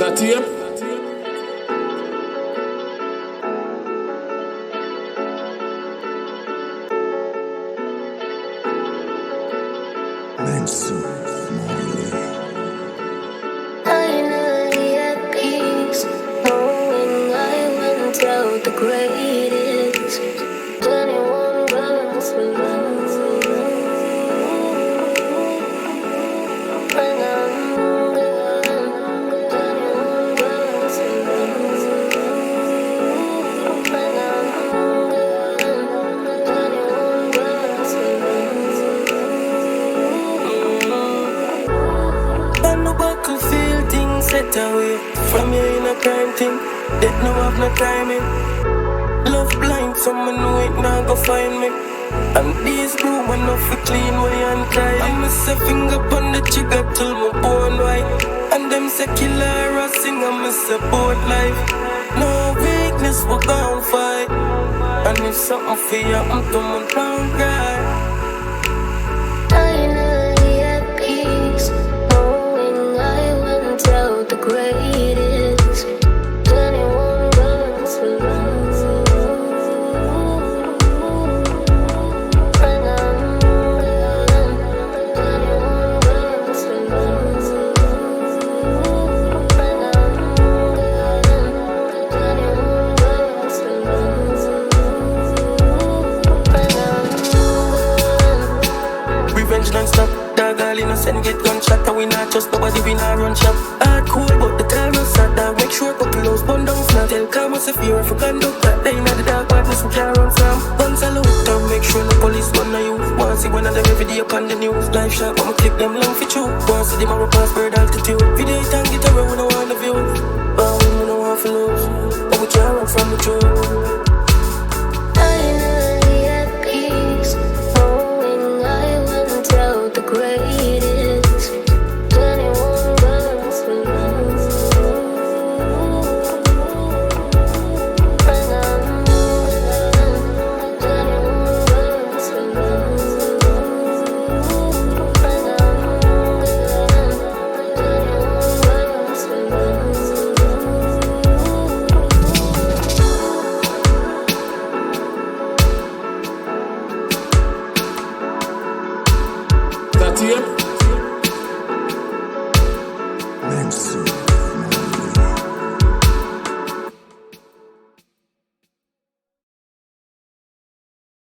That tape? Finally at peace, knowing I went out the greatest. 21 guns for love. When I'm gone, 21 guns for love. When I'm gone, 21 guns for love. On the back of feel things set away from you in a crime thing. That no have no timing. Love blind, someone know it now go find me. And these broom enough for clean way and try. I miss a finger on the trigger till my bone white. And them say killer a sing, I miss a boat life. No weakness, we gon' fight. And if something for you, I'm coming down right. Finally at peace, knowing I went out the greatest. 21 guns for love. When I'm gone, 21 guns for love. When I'm gone, 21 guns for love. When I'm gone. Revenge non-stop, dog all innocent get gunshot. And we not trust nobody, we not run shop. Hardcore but the time is sad, dog. Make sure couple house burn down flat. Tell calm us if you're if we conduct that. They not the dark badness we can't run from. Guns all out and make sure no police run on you. Want see one of them every day upon the news. Life shot, but me clip them long for true. Want see them a pass bird altitude. Video it and get away, we don't want the view. But we don't want to lose, but we can't run from the truth. Finally at peace, knowing I went out the greatest. 21 guns for love. When I'm gone, 21 guns for love. When I'm gone, 21 guns for love. That tape? Mensu.